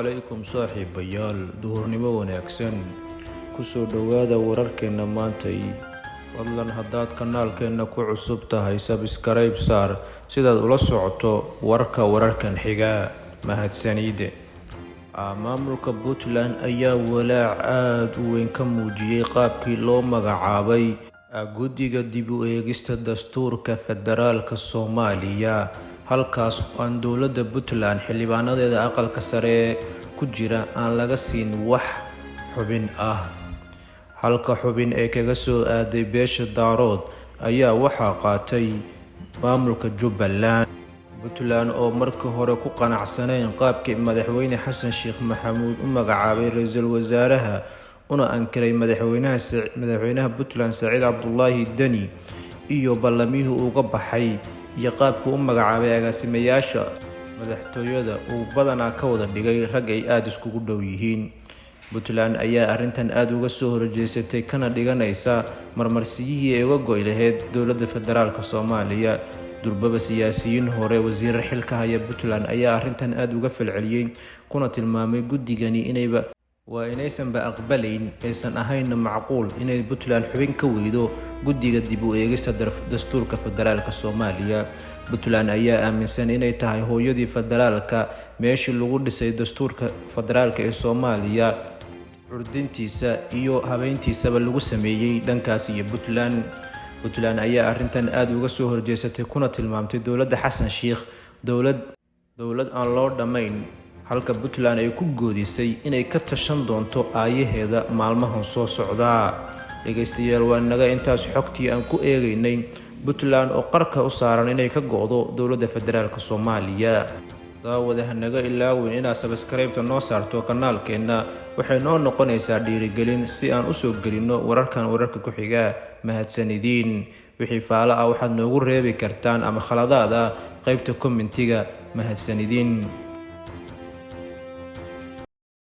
calaykum saaxiibayaal duhurnimo wanaagsan kusoo dhowaada wararkeena maantay fadlan haddaad kanaalkeena ku cusub tahay subscribe saar sidaad ula socoto wararkan xiga mahadsanide maamulka Puntland ayaa walaac aad u weyn ka muujiyay qaabkii loo magacaabay guddiga dib u eegista dastuurka federaalka Soomaaliya halkaas aan dowladda Puntland xildhibaanadeeda aqalka sare ku jira aan laga siin wax xubin ah halka xubin ee kaga soo aaday beesha daarood ayaa waxaa qaatay maamulka Jubbaland Puntland oo markii hore ku qanacsaneen qaabkii madaxweyne Xasan Sheekh Maxamuud u magacaabay ra'iisul wasaaraha una ankiray madaxweynaha Puntland Saciid Cabdullaahi Dani iyo ballamihii uga baxay iyo qaabka u magacaabay agaasimayaasha madaxtooyada uu badanaa ka wada dhigay rag ay aad iskugu dhow yihiin Puntland ayaa arrintan aad uga soo horjeesatay kana dhiganaysa marmarsiyihii ay uga go'ay lahayd dowladda federaalka Soomaaliya durbaba siyaasiyiin hore wasiir xilka haya Puntland ayaa arrintan aad uga falceliyay kuna tilmaamay guddigani inaysan aqbalayn aysan ahayn macquul inay Puntland xubin ka weydo guddiga dib u eegista dastuurka federaalka Soomaaliya Puntland ayaa aaminsan inay tahay hooyadii federaalka meeshii lagu dhisay dastuurka federaalka ee Soomaaliya curdintiisa iyo habeyntiisaba lagu sameeyay dhankaas iyo Puntland ayaa arrintan aad uga soo horjeesatay kuna tilmaamtay dowladda Xasan Sheekh dowlad aan loo dhamayn halka Puntland ay ku goodisay inay ka tashan doonto aayaheeda maalmahan soo socda dhageystayaal waa naga intaas xogtii aan ku eegaynay Puntland oo qarka u saaran inay ka go'do dowladda federaalka Soomaaliya daawadaha naga ilaawin inaad subscribe noo saarto kanaalkeena waxay noo noqonaysaa dhiirigelin si aan u soo gelino wararka ku xiga mahadsanidin wixii faala ah waxaad noogu reebi kartaan ama khaladaad ah qaybta commentiga mahadsanidin